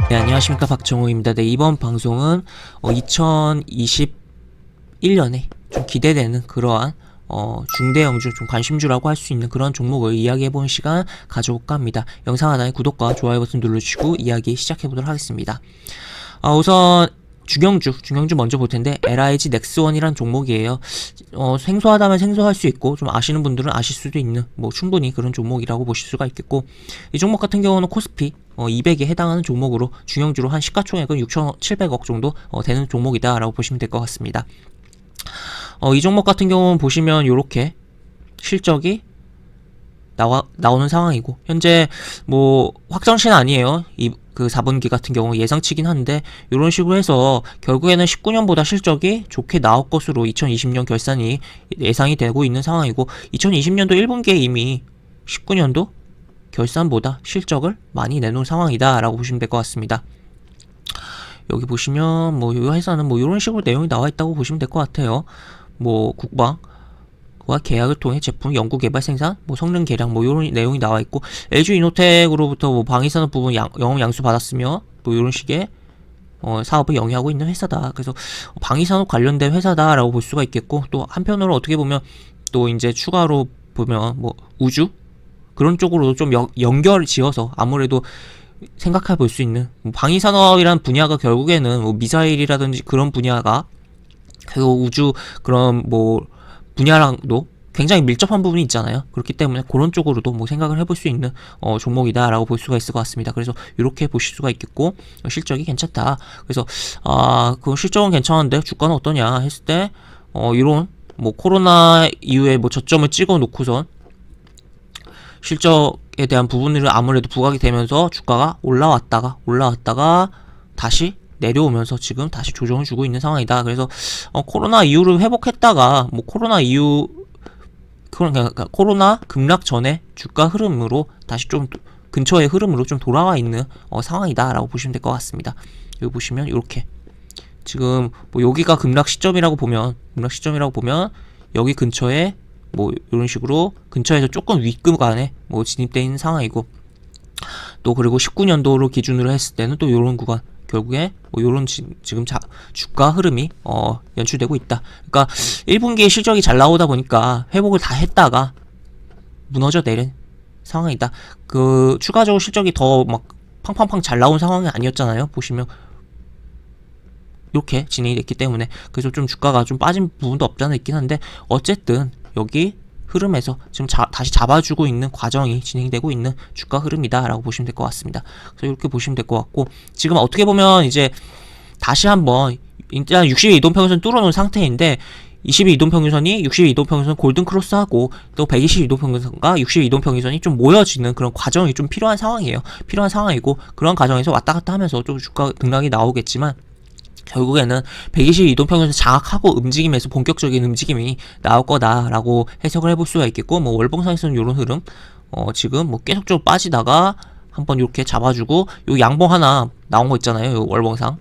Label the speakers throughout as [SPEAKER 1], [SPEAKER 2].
[SPEAKER 1] 네, 안녕하십니까, 박정호입니다. 네, 이번 방송은 2021년에 좀 기대되는 그러한 중대형주, 좀 관심주라고 할 수 있는 그런 종목을 이야기해보는 시간 가져볼까 합니다. 영상 하단에 구독과 좋아요 버튼 눌러주시고 이야기 시작해보도록 하겠습니다. 우선 중형주 먼저 볼 텐데, LIG 넥스원이란 종목이에요. 생소하다면 생소할 수 있고, 좀 아시는 분들은 아실 수도 있는, 충분히 그런 종목이라고 보실 수가 있겠고, 이 종목 같은 경우는 코스피 200에 해당하는 종목으로 중형주로 한 시가총액은 6,700억 정도 되는 종목이다라고 보시면 될 것 같습니다. 이 종목 같은 경우는 보시면 요렇게 실적이 나오는 상황이고, 현재 확정치는 아니에요. 그 4분기 같은 경우 예상치긴 한데, 이런 식으로 해서 결국에는 19년보다 실적이 좋게 나올 것으로 2020년 결산이 예상이 되고 있는 상황이고, 2020년도 1분기에 이미 19년도 결산보다 실적을 많이 내놓은 상황이다 라고 보시면 될 것 같습니다. 여기 보시면 이 회사는 이런 식으로 내용이 나와 있다고 보시면 될 것 같아요. 국방과 계약을 통해 제품 연구 개발 생산, 성능 개량 이런 내용이 나와 있고, LG 이노텍으로부터 방위산업 부분 영업 양수 받았으며 이런 식의 사업을 영위하고 있는 회사다. 그래서 방위산업 관련된 회사다라고 볼 수가 있겠고, 또 한편으로 어떻게 보면 또 이제 추가로 보면 우주 그런 쪽으로 좀 연결 지어서 아무래도 생각해 볼 수 있는, 방위산업이라는 분야가 결국에는 미사일이라든지 그런 분야가, 그리고 우주 그런 분야랑도 굉장히 밀접한 부분이 있잖아요. 그렇기 때문에 그런 쪽으로도 생각을 해볼 수 있는 종목이다라고 볼 수가 있을 것 같습니다. 그래서 이렇게 보실 수가 있겠고, 실적이 괜찮다. 그래서 그 실적은 괜찮은데 주가는 어떠냐 했을 때 이런 코로나 이후에 저점을 찍어 놓고선 실적에 대한 부분을 아무래도 부각이 되면서 주가가 올라왔다가 다시 내려오면서 지금 다시 조정을 주고 있는 상황이다. 그래서 코로나 이후를 회복했다가 코로나 급락 전에 주가 흐름으로 다시 좀 근처의 흐름으로 좀 돌아와 있는 상황이다라고 보시면 될 것 같습니다. 여기 보시면 이렇게 지금 여기가 급락 시점이라고 보면 여기 근처에 이런 식으로 근처에서 조금 윗구간에 진입되어 있는 상황이고, 또 그리고 19년도로 기준으로 했을 때는 또 요런 구간, 결국에 요런 지금 주가 흐름이 연출되고 있다. 그러니까 1분기에 실적이 잘 나오다 보니까 회복을 다 했다가 무너져 내린 상황이다. 그 추가적으로 실적이 더 팡팡팡 잘 나온 상황이 아니었잖아요. 보시면 이렇게 진행이 됐기 때문에, 그래서 좀 주가가 좀 빠진 부분도 없지 않아 있긴 한데, 어쨌든 여기 흐름에서 지금 다시 잡아주고 있는 과정이 진행되고 있는 주가 흐름이다라고 보시면 될 것 같습니다. 그래서 이렇게 보시면 될 것 같고, 지금 어떻게 보면 이제 다시 한번 일단 60일 이동평균선 뚫어놓은 상태인데, 20일 이동평균선이 60일 이동평균선 골든 크로스하고 또 120일 이동평균선과 60일 이동평균선이 좀 모여지는 그런 과정이 좀 필요한 상황이고, 그런 과정에서 왔다 갔다 하면서 좀 주가 등락이 나오겠지만, 결국에는 120일 이동평균선 장악하고 움직임에서 본격적인 움직임이 나올 거다라고 해석을 해볼 수가 있겠고, 월봉상에서는 이런 흐름, 지금 계속적으로 빠지다가 한번 이렇게 잡아주고, 요 양봉 하나 나온 거 있잖아요. 요 월봉상,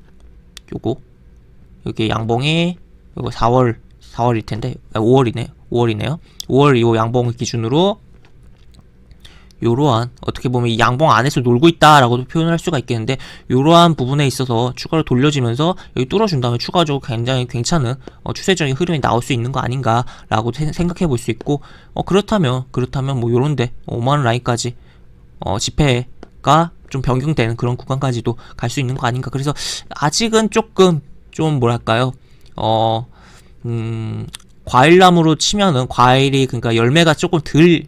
[SPEAKER 1] 여기 양봉이 이거 4월일 텐데, 5월이네요. 5월 이 양봉을 기준으로 요러한, 어떻게 보면 이 양봉 안에서 놀고 있다라고도 표현을 할 수가 있겠는데, 요러한 부분에 있어서 추가로 돌려지면서 여기 뚫어준 다음에 추가적으로 굉장히 괜찮은 추세적인 흐름이 나올 수 있는 거 아닌가라고 생각해 볼 수 있고, 그렇다면 요런데 5만원 라인까지 지폐가 좀 변경되는 그런 구간까지도 갈 수 있는 거 아닌가. 그래서 아직은 조금 좀 뭐랄까요, 과일나무로 치면은 과일이, 그러니까 열매가 조금 덜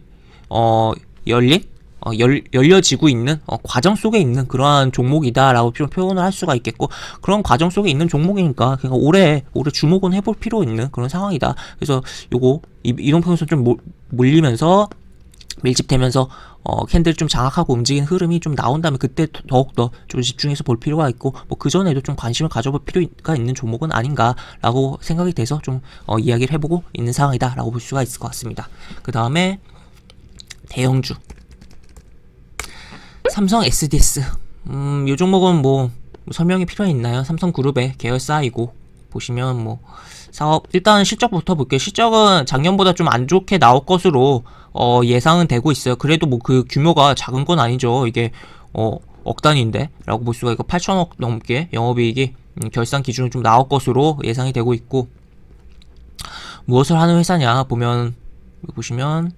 [SPEAKER 1] 열려지고 있는 과정 속에 있는 그러한 종목이다라고 표현을 할 수가 있겠고, 그런 과정 속에 있는 종목이니까 그러니까 올해 주목은 해볼 필요 있는 그런 상황이다. 그래서 요거 이동평균선 좀 몰리면서 밀집되면서 캔들 좀 장악하고 움직이는 흐름이 좀 나온다면, 그때 더욱더 좀 집중해서 볼 필요가 있고, 그 전에도 좀 관심을 가져볼 필요가 있는 종목은 아닌가라고 생각이 돼서 좀 이야기를 해보고 있는 상황이다라고 볼 수가 있을 것 같습니다. 그 다음에 대형주 삼성 SDS, 이 종목은 설명이 필요해 있나요? 삼성그룹의 계열사이고, 보시면 사업 일단 실적부터 볼게요. 실적은 작년보다 좀 안 좋게 나올 것으로 예상은 되고 있어요. 그래도 뭐 그 규모가 작은 건 아니죠. 이게 억 단위인데 라고 볼 수가 있고 8천억 넘게 영업이익이 결산 기준으로 좀 나올 것으로 예상이 되고 있고, 무엇을 하는 회사냐 보면 보시면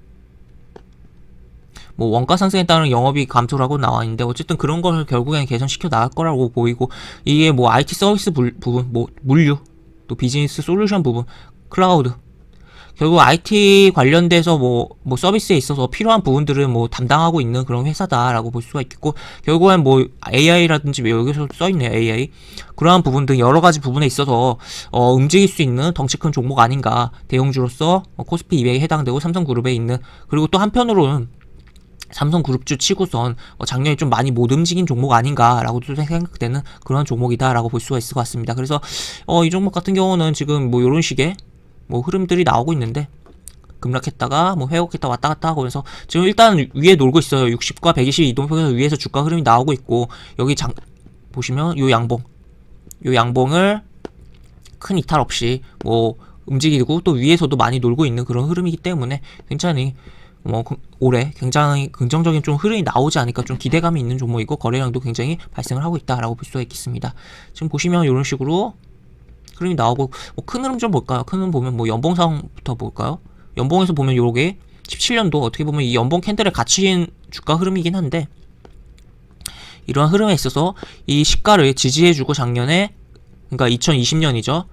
[SPEAKER 1] 뭐 원가 상승에 따른 영업이익 감소라고 나와 있는데, 어쨌든 그런 걸 결국엔 개선시켜 나갈 거라고 보이고, 이게 뭐 IT 서비스 부분, 뭐 물류, 또 비즈니스 솔루션 부분, 클라우드, 결국 IT 관련돼서 뭐 서비스에 있어서 필요한 부분들을 뭐 담당하고 있는 그런 회사다라고 볼 수가 있겠고, 결국엔 뭐 AI라든지 여기서 써있네요. AI 그러한 부분 등 여러 가지 부분에 있어서 움직일 수 있는 덩치 큰 종목 아닌가, 대형주로서 코스피 200에 해당되고 삼성그룹에 있는, 그리고 또 한편으로는 삼성그룹주 치고선 작년에 좀 많이 못 움직인 종목 아닌가라고도 생각되는 그런 종목이다라고 볼 수가 있을 것 같습니다. 그래서 이 종목 같은 경우는 지금 뭐 이런 식의 뭐 흐름들이 나오고 있는데, 급락했다가 뭐 회복했다 왔다 갔다 하고 해서 지금 일단 위에 놀고 있어요. 60과 120 이동평에서 위에서 주가 흐름이 나오고 있고, 여기 보시면 요 양봉을 큰 이탈 없이 뭐 움직이고, 또 위에서도 많이 놀고 있는 그런 흐름이기 때문에 굉장히 올해 굉장히 긍정적인 좀 흐름이 나오지 않을까, 좀 기대감이 있는 종목이고, 거래량도 굉장히 발생을 하고 있다라고 볼 수가 있겠습니다. 지금 보시면 이런 식으로 흐름이 나오고, 큰 흐름 좀 볼까요? 큰 흐름 보면 뭐 연봉상부터 볼까요? 연봉에서 보면 요게 17년도 어떻게 보면 이 연봉 캔들에 갇힌 주가 흐름이긴 한데, 이러한 흐름에 있어서 이 시가를 지지해주고 작년에, 그러니까 2020년이죠,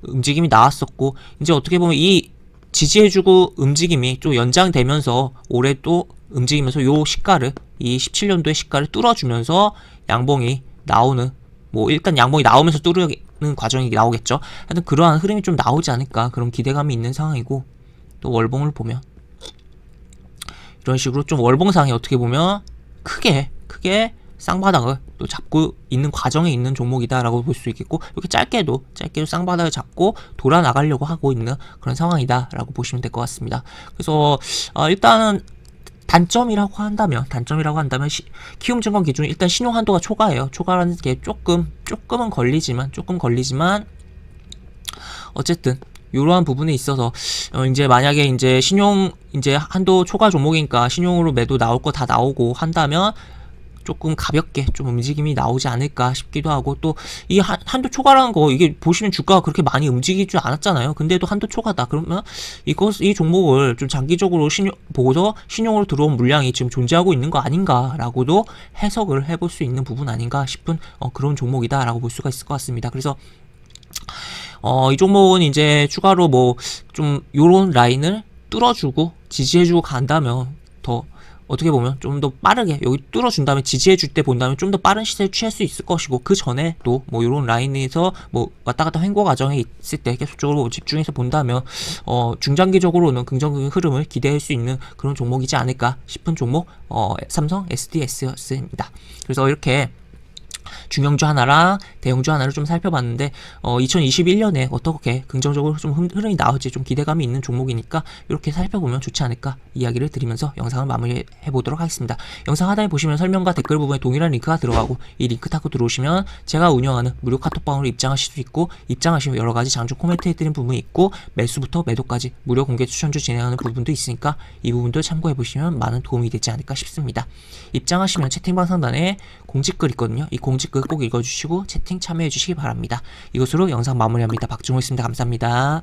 [SPEAKER 1] 움직임이 나왔었고, 이제 어떻게 보면 이 지지해주고 움직임이 좀 연장되면서 올해 또 움직이면서 요 시가를, 이 17년도의 시가를 뚫어주면서 양봉이 나오는, 뭐 일단 양봉이 나오면서 뚫는 과정이 나오겠죠. 하여튼 그러한 흐름이 좀 나오지 않을까, 그런 기대감이 있는 상황이고, 또 월봉을 보면 이런 식으로 좀 월봉상에 어떻게 보면 크게 쌍바닥을 또 잡고 있는 과정에 있는 종목이다라고 볼 수 있겠고, 이렇게 짧게도 쌍바닥을 잡고 돌아 나가려고 하고 있는 그런 상황이다라고 보시면 될 것 같습니다. 그래서 일단은 단점이라고 한다면 키움증권 기준 일단 신용 한도가 초과예요. 초과라는 게 조금은 걸리지만 어쨌든 이러한 부분에 있어서 이제 만약에 이제 신용 이제 한도 초과 종목이니까 신용으로 매도 나올 거 다 나오고 한다면 조금 가볍게 좀 움직임이 나오지 않을까 싶기도 하고, 또 이 한도 초과라는 거, 이게 보시면 주가가 그렇게 많이 움직이지 않았잖아요. 근데도 한도 초과다 그러면 이 종목을 좀 장기적으로 보고서 신용으로 들어온 물량이 지금 존재하고 있는 거 아닌가라고도 해석을 해볼 수 있는 부분 아닌가 싶은 그런 종목이다라고 볼 수가 있을 것 같습니다. 그래서 이 종목은 이제 추가로 뭐 좀 요런 라인을 뚫어주고 지지해주고 간다면, 더 어떻게 보면 좀 더 빠르게 여기 뚫어준 다음에 지지해줄 때 본다면 좀 더 빠른 시세를 취할 수 있을 것이고, 그 전에 또 뭐 요런 라인에서 뭐 왔다 갔다 횡보 과정에 있을 때 계속적으로 집중해서 본다면 중장기적으로는 긍정적인 흐름을 기대할 수 있는 그런 종목이지 않을까 싶은 종목 삼성 SDS였습니다. 그래서 이렇게 중형주 하나랑 대형주 하나를 좀 살펴봤는데, 2021년에 어떻게 긍정적으로 좀 흐름이 나올지 좀 기대감이 있는 종목이니까 이렇게 살펴보면 좋지 않을까 이야기를 드리면서 영상을 마무리해 보도록 하겠습니다. 영상 하단에 보시면 설명과 댓글 부분에 동일한 링크가 들어가고, 이 링크 타고 들어오시면 제가 운영하는 무료 카톡방으로 입장하실 수 있고, 입장하시면 여러가지 장중 코멘트 해드리는 부분이 있고, 매수부터 매도까지 무료 공개 추천주 진행하는 부분도 있으니까 이 부분도 참고해 보시면 많은 도움이 되지 않을까 싶습니다. 입장하시면 채팅방 상단에 공지글 있거든요. 이 공지글 꼭 읽어주시고 채팅 참여해 주시기 바랍니다. 이것으로 영상 마무리합니다. 박준호였습니다. 감사합니다.